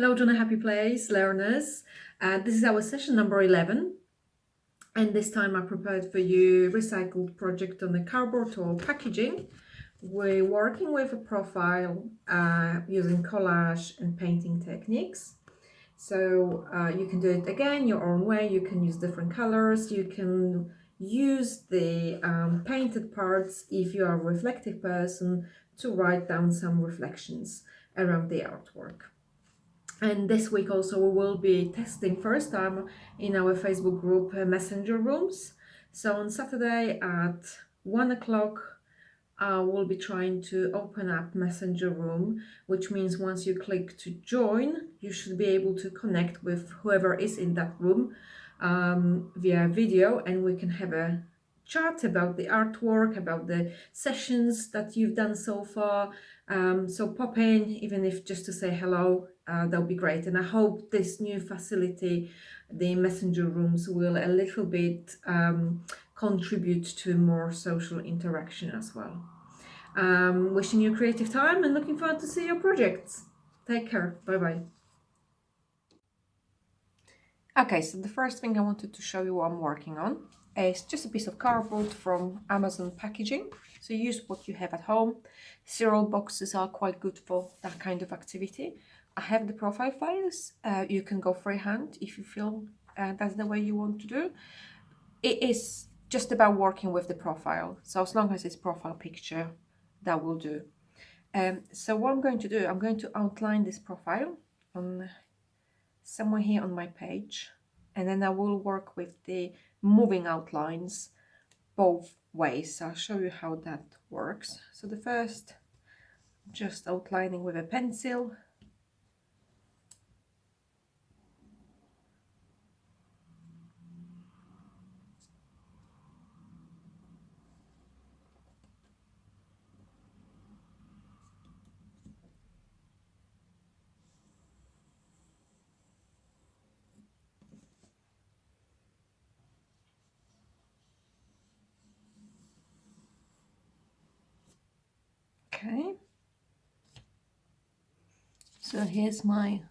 Hello, John, a Happy Place learners. This is our session number 11. And this time I prepared for you recycled project on the cardboard or packaging. We're working with a profile using collage and painting techniques. So you can do it again your own way. You can use different colors. You can use the painted parts if you are a reflective person to write down some reflections around the artwork. And this week also we will be testing first time in our Facebook group messenger rooms. So on Saturday at 1 o'clock we'll be trying to open up messenger room, which means once you click to join, you should be able to connect with whoever is in that room via video, and we can have a chat about the artwork, about the sessions that you've done so far. So pop in, even if just to say hello, that'll be great. And I hope this new facility, the messenger rooms, will a little bit contribute to more social interaction as well. Wishing you a creative time and looking forward to see your projects. Take care. Bye-bye. Okay, so the first thing I wanted to show you what I'm working on is just a piece of cardboard from Amazon packaging. So use what you have at home. Cereal boxes are quite good for that kind of activity. I have the profile files. You can go freehand if you feel that's the way you want to do. It is just about working with the profile. So as long as it's profile picture, that will do. So what I'm going to do, I'm going to outline this profile on somewhere here on my page, and then I will work with the moving outlines both ways. So I'll show you how that works. So the first, just outlining with a pencil. Okay, so here's my,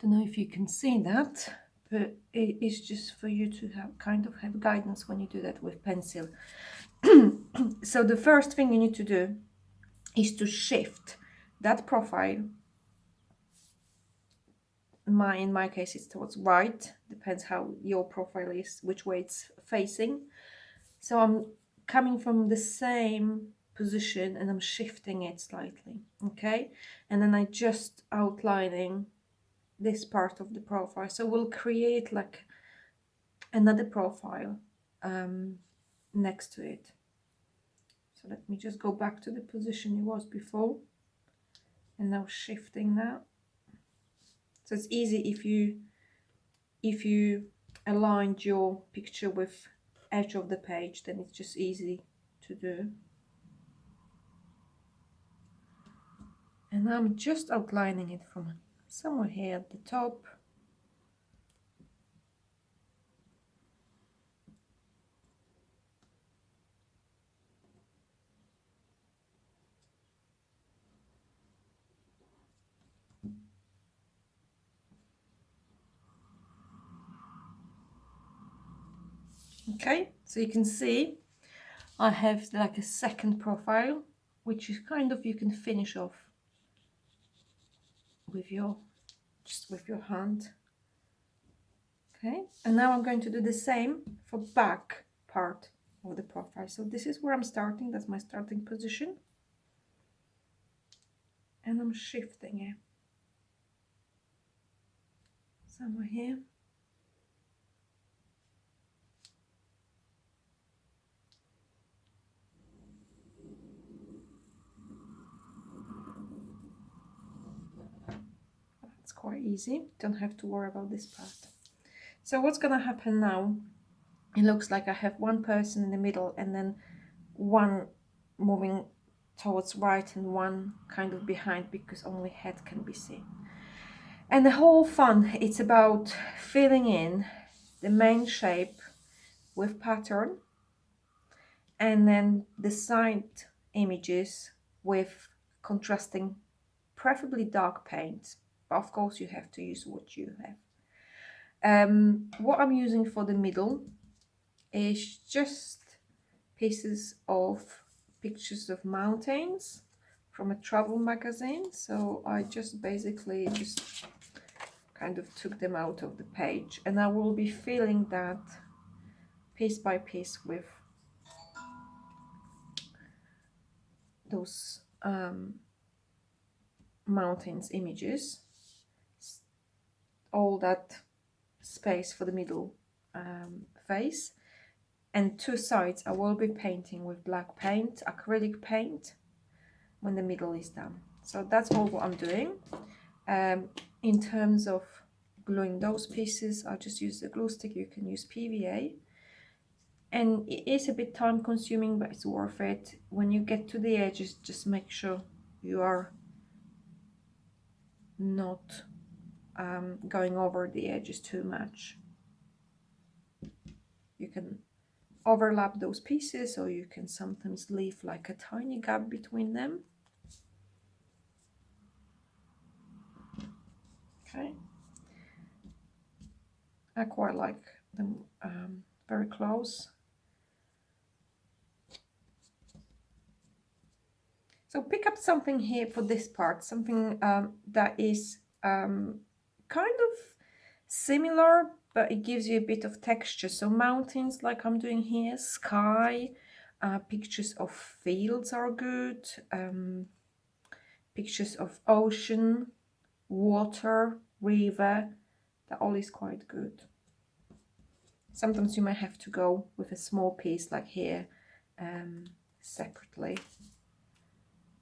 don't know if you can see that, but it is just for you to have kind of have guidance when you do that with pencil. So the first thing you need to do is to shift that profile. In my case it's towards right, depends how your profile is, which way it's facing. So I'm coming from the same position and I'm shifting it slightly, okay? And then I just outlining this part of the profile. So we'll create like another profile next to it. So let me just go back to the position it was before, and now shifting that. So it's easy if you aligned your picture with edge of the page, then it's just easy to do. And I'm just outlining it from somewhere here at the top. Okay, so you can see I have like a second profile, which is kind of, you can finish off with your, just with your hand. Okay, and now I'm going to do the same for back part of the profile. So this is where I'm starting, that's my starting position. And I'm shifting it somewhere here. That's quite easy, don't have to worry about this part. So what's gonna happen now, it looks like I have one person in the middle and then one moving towards right and one kind of behind, because only head can be seen. And the whole fun, it's about filling in the main shape with pattern, and then the side images with contrasting, preferably dark paint. but of course you have to use what you have. What I'm using for the middle is just pieces of pictures of mountains from a travel magazine. So I just basically just kind of took them out of the page, and I will be filling that piece by piece with those mountains images, all that space for the middle face, and two sides I will be painting with black paint, acrylic paint, when the middle is done. So that's all what I'm doing. In terms of gluing those pieces, I'll just use the glue stick. You can use PVA, and it is a bit time consuming, but it's worth it. When you get to the edges, just make sure you are not going over the edges too much. You can overlap those pieces, or you can sometimes leave like a tiny gap between them. Okay, I quite like them very close. So pick up something here for this part, something that is kind of similar, but it gives you a bit of texture. So mountains, like I'm doing here, sky, pictures of fields are good, pictures of ocean, water, river, that all is quite good. Sometimes you may have to go with a small piece like here separately,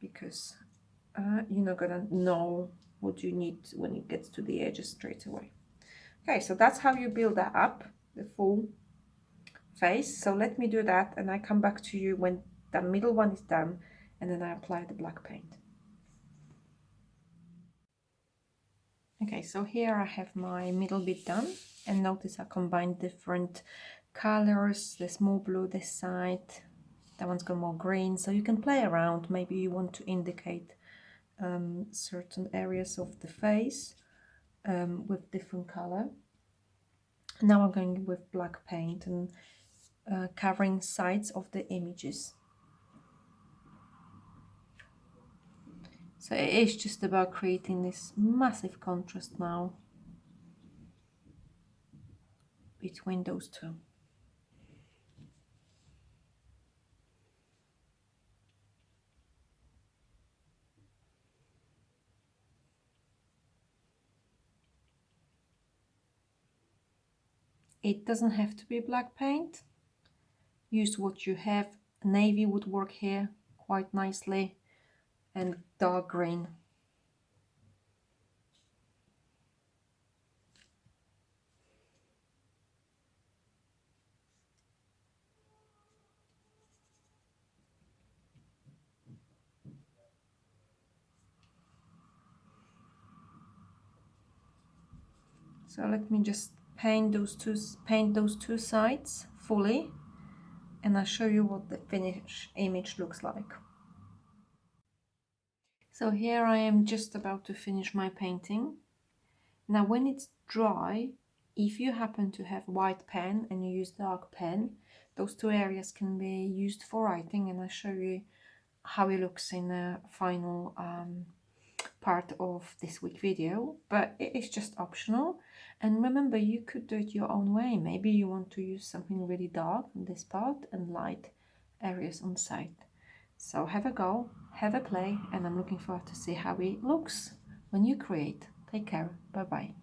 because you're not gonna know what you need when it gets to the edges straight away. Okay, so that's how you build that up, the full face. So let me do that, and I come back to you when the middle one is done, and then I apply the black paint. Okay, so here I have my middle bit done, and notice I combined different colors. There's more blue this side, that one's got more green, so you can play around. Maybe you want to indicate certain areas of the face with different color. Now I'm going with black paint and covering sides of the images. So it is just about creating this massive contrast now between those two. It doesn't have to be black paint. Use what you have. Navy would work here quite nicely, and dark green. So let me just paint those two sides fully, and I'll show you what the finished image looks like. So here I am just about to finish my painting. Now when it's dry, if you happen to have white pen and you use dark pen, those two areas can be used for writing, and I'll show you how it looks in the final part of this week video, but it is just optional. And remember, you could do it your own way. Maybe you want to use something really dark on this part and light areas on side. So have a go, have a play, and I'm looking forward to see how it looks when you create. Take care, bye bye.